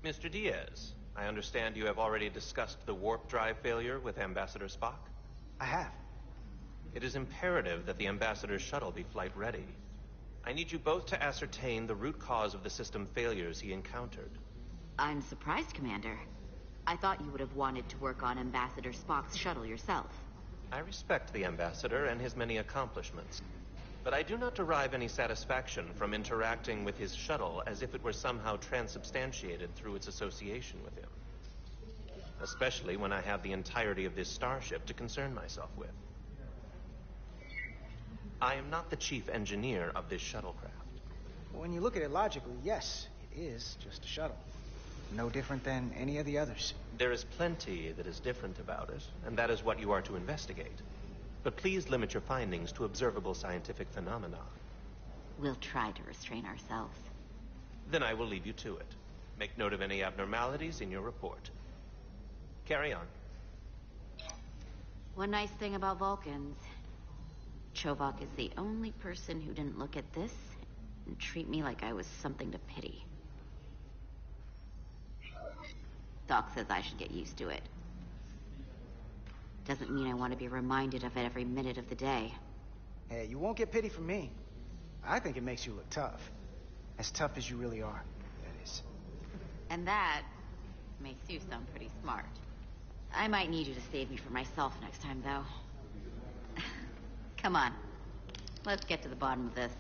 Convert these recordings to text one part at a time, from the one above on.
Mr. Diaz, I understand you have already discussed the warp drive failure with Ambassador Spock? I have. It is imperative that the Ambassador's shuttle be flight ready. I need you both to ascertain the root cause of the system failures he encountered. I'm surprised, Commander. I thought you would have wanted to work on Ambassador Spock's shuttle yourself. I respect the Ambassador and his many accomplishments, but I do not derive any satisfaction from interacting with his shuttle as if it were somehow transubstantiated through its association with him. Especially when I have the entirety of this starship to concern myself with. I am not the chief engineer of this shuttlecraft. When you look at it logically, yes, it is just a shuttle. No different than any of the others. There is plenty that is different about it, and that is what you are to investigate. But please limit your findings to observable scientific phenomena. We'll try to restrain ourselves. Then I will leave you to it. Make note of any abnormalities in your report. Carry on. One nice thing about Vulcans, Chovak is the only person who didn't look at this and treat me like I was something to pity. Doc says I should get used to it. Doesn't mean I want to be reminded of it every minute of the day. Hey, you won't get pity from me. I think it makes you look tough. As tough as you really are, that is. And that makes you sound pretty smart. I might need you to save me from myself next time, though. Come on. Let's get to the bottom of this.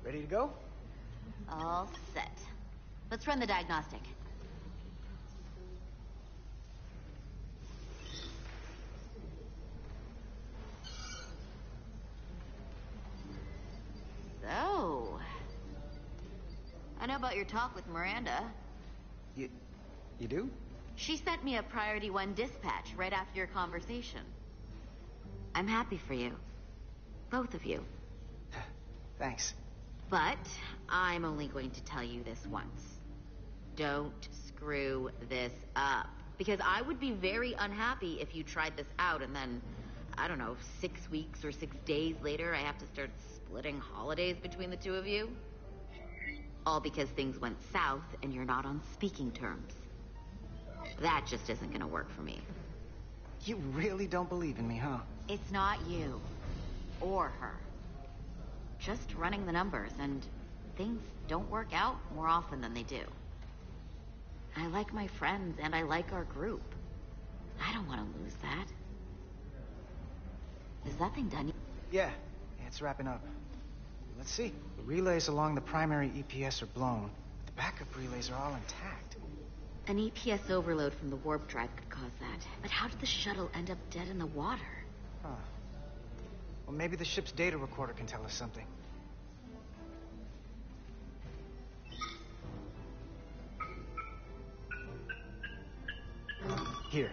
Ready to go? All set. Let's run the diagnostic. So, I know about your talk with Miranda. You do? She sent me a Priority 1 dispatch right after your conversation. I'm happy for you. Both of you. Thanks. But I'm only going to tell you this once. Don't screw this up. Because I would be very unhappy if you tried this out and then, I don't know, 6 weeks or 6 days later I have to start splitting holidays between the two of you. All because things went south and you're not on speaking terms. That just isn't gonna work for me. You really don't believe in me, huh? It's not you. Or her. Just running the numbers, and things don't work out more often than they do. I like my friends, and I like our group. I don't want to lose that. Is that thing done? Yeah, it's wrapping up. Let's see. The relays along the primary EPS are blown, but the backup relays are all intact. An EPS overload from the warp drive could cause that. But how did the shuttle end up dead in the water? Huh. Well, maybe the ship's data recorder can tell us something. Here.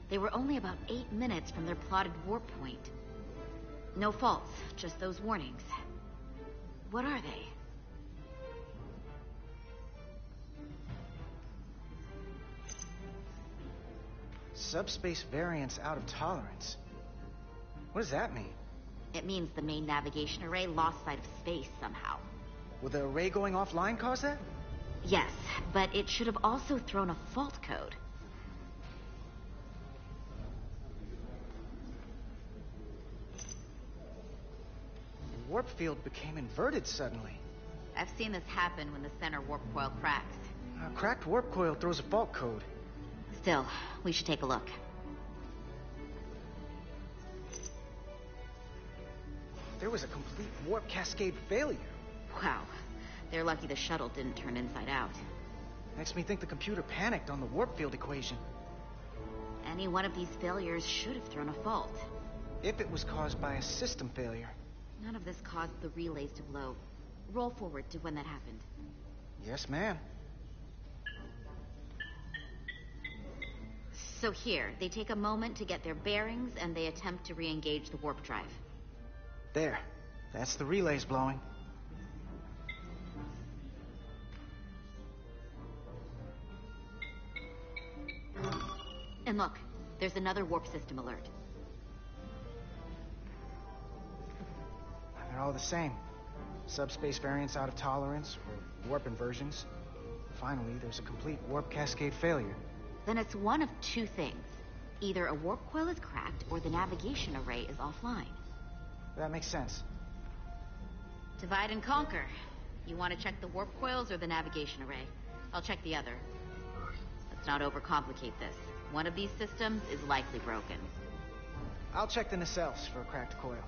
They were only about 8 minutes from their plotted warp point. No faults, just those warnings. What are they? Subspace variance out of tolerance. What does that mean? It means the main navigation array lost sight of space somehow. Will the array going offline cause that? Yes, but it should have also thrown a fault code. The warp field became inverted suddenly. I've seen this happen when the center warp coil cracks. A cracked warp coil throws a fault code. Still, we should take a look. There was a complete warp cascade failure. Wow. They're lucky the shuttle didn't turn inside out. Makes me think the computer panicked on the warp field equation. Any one of these failures should have thrown a fault. If it was caused by a system failure. None of this caused the relays to blow. Roll forward to when that happened. Yes, ma'am. So here, they take a moment to get their bearings and they attempt to re-engage the warp drive. There. That's the relays blowing. And look, there's another warp system alert. Oh, the same. Subspace variants out of tolerance, or warp inversions. Finally, there's a complete warp cascade failure. Then it's one of two things. Either a warp coil is cracked, or the navigation array is offline. That makes sense. Divide and conquer. You want to check the warp coils or the navigation array? I'll check the other. Let's not overcomplicate this. One of these systems is likely broken. I'll check the nacelles for a cracked coil.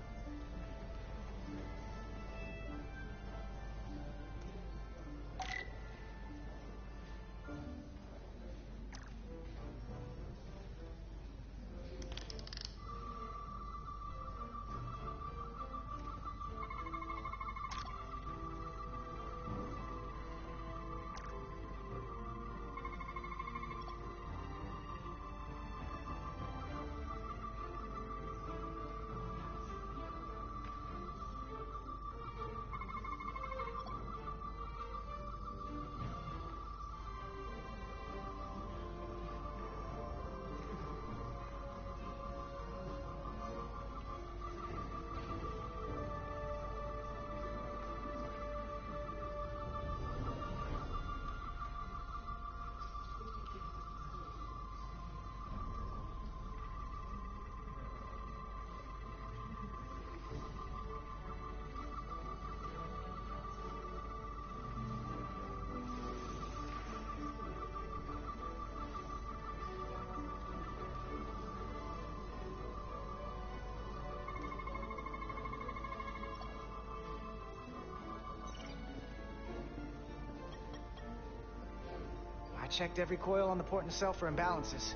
I checked every coil on the port nacelle for imbalances.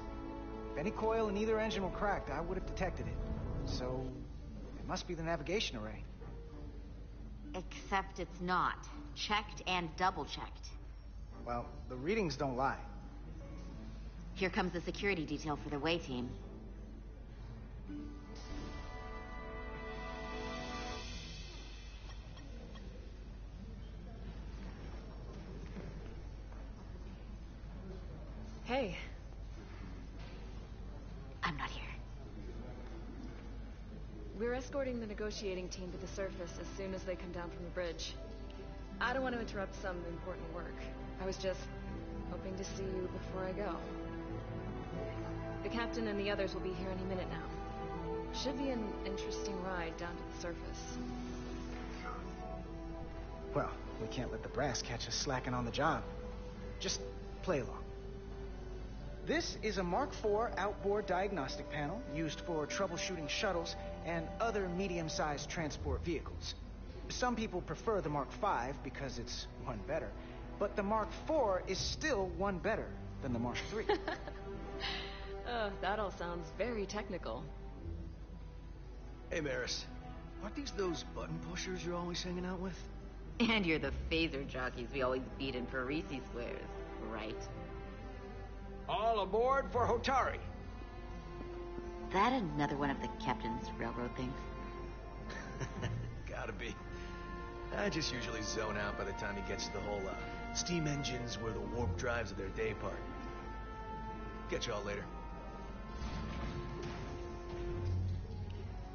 If any coil in either engine were cracked, I would have detected it. So, it must be the navigation array. Except it's not. Checked and double-checked. Well, the readings don't lie. Here comes the security detail for the way team. Hey. I'm not here. We're escorting the negotiating team to the surface as soon as they come down from the bridge. I don't want to interrupt some important work. I was just hoping to see you before I go. The captain and the others will be here any minute now. Should be an interesting ride down to the surface. Well, we can't let the brass catch us slacking on the job. Just play along. This is a Mark IV outboard diagnostic panel used for troubleshooting shuttles and other medium-sized transport vehicles. Some people prefer the Mark V because it's one better, but the Mark IV is still one better than the Mark III. That all sounds very technical. Hey, Maris. Aren't these those button pushers you're always hanging out with? And you're the phaser jockeys we always beat in Parisi squares, right? All aboard for Hotari. That another one of the captain's railroad things? Gotta be. I just usually zone out by the time he gets to the whole, steam engines were the warp drives of their day part. Catch y'all later.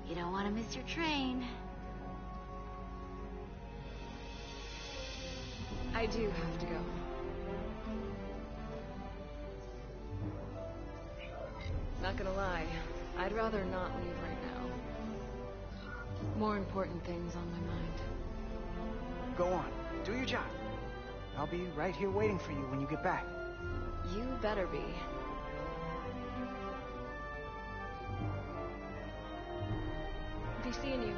You don't want to miss your train. I do have to go. Not gonna lie, I'd rather not leave right now. More important things on my mind. Go on, do your job. I'll be right here waiting for you when you get back. You better be. Be seeing you.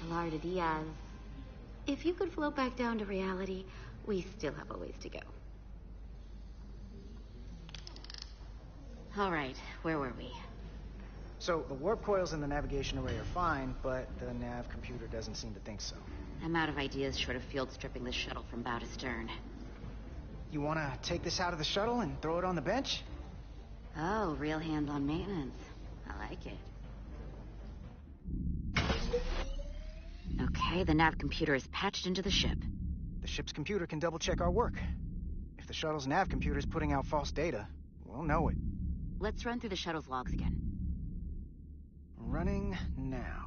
Pilar de Diaz. If you could float back down to reality, we still have a ways to go. All right, where were we? So, the warp coils in the navigation array are fine, but the nav computer doesn't seem to think so. I'm out of ideas short of field stripping the shuttle from bow to stern. You want to take this out of the shuttle and throw it on the bench? Oh, real hands-on maintenance. I like it. Okay, the nav computer is patched into the ship. ship's computer can double-check our work. If the shuttle's nav computer's putting out false data, we'll know it. Let's run through the shuttle's logs again. Running now.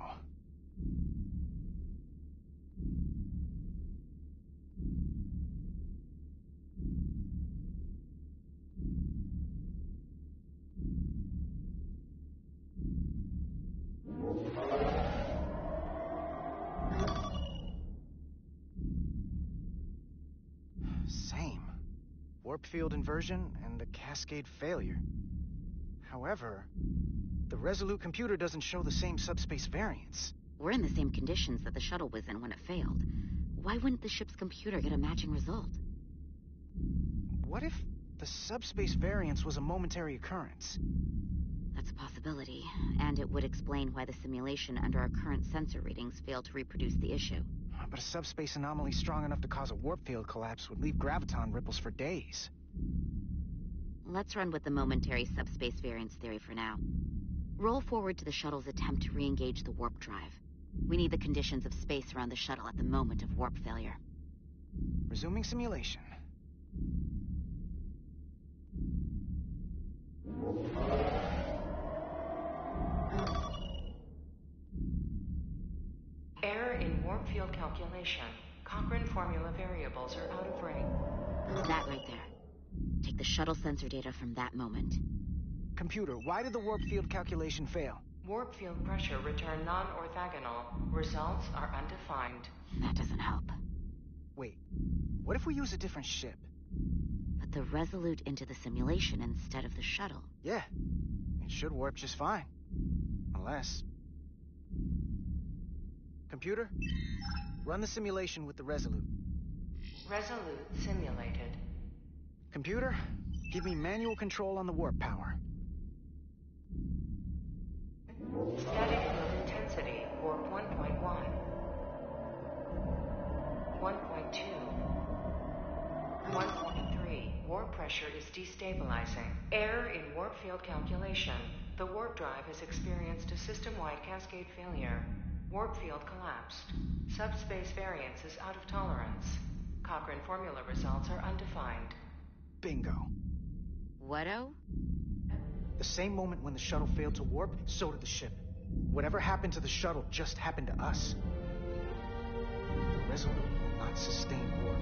Same. Warp field inversion and the cascade failure. However, the Resolute computer doesn't show the same subspace variance. We're in the same conditions that the shuttle was in when it failed. Why wouldn't the ship's computer get a matching result? What if the subspace variance was a momentary occurrence? That's a possibility, and it would explain why the simulation under our current sensor readings failed to reproduce the issue. But a subspace anomaly strong enough to cause a warp field collapse would leave graviton ripples for days. Let's run with the momentary subspace variance theory for now. Roll forward to the shuttle's attempt to re-engage the warp drive. We need the conditions of space around the shuttle at the moment of warp failure. Resuming simulation. Error in warp field calculation. Cochrane formula variables are out of range. That right there. Take the shuttle sensor data from that moment. Computer, why did the warp field calculation fail? Warp field pressure returned non-orthogonal. Results are undefined. That doesn't help. Wait, what if we use a different ship? Put the Resolute into the simulation instead of the shuttle. Yeah, it should warp just fine. Unless... Computer, run the simulation with the Resolute. Resolute simulated. Computer, give me manual control on the warp power. Static field intensity, warp 1.1. 1.2. 1.3. Warp pressure is destabilizing. Error in warp field calculation. The warp drive has experienced a system-wide cascade failure. Warp field collapsed. Subspace variance is out of tolerance. Cochrane formula results are undefined. Bingo. What-o? The same moment when the shuttle failed to warp, so did the ship. Whatever happened to the shuttle just happened to us. The Resolute will not sustain warp.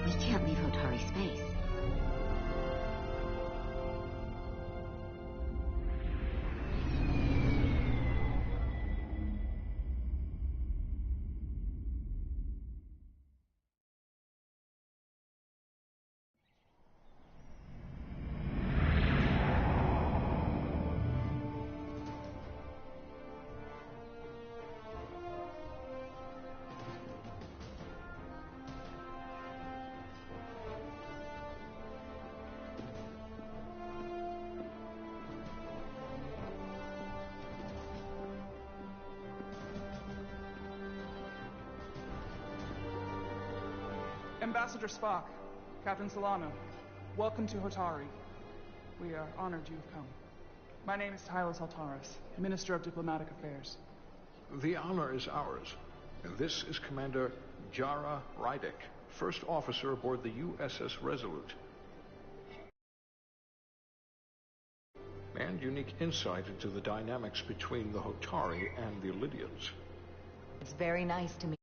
We can't leave Hotari space. Ambassador Spock, Captain Solano, welcome to Hotari. We are honored you have come. My name is Tylos Altaris, Minister of Diplomatic Affairs. The honor is ours. And this is Commander Jara Rydick, first officer aboard the USS Resolute. And unique insight into the dynamics between the Hotari and the Lydians. It's very nice to meet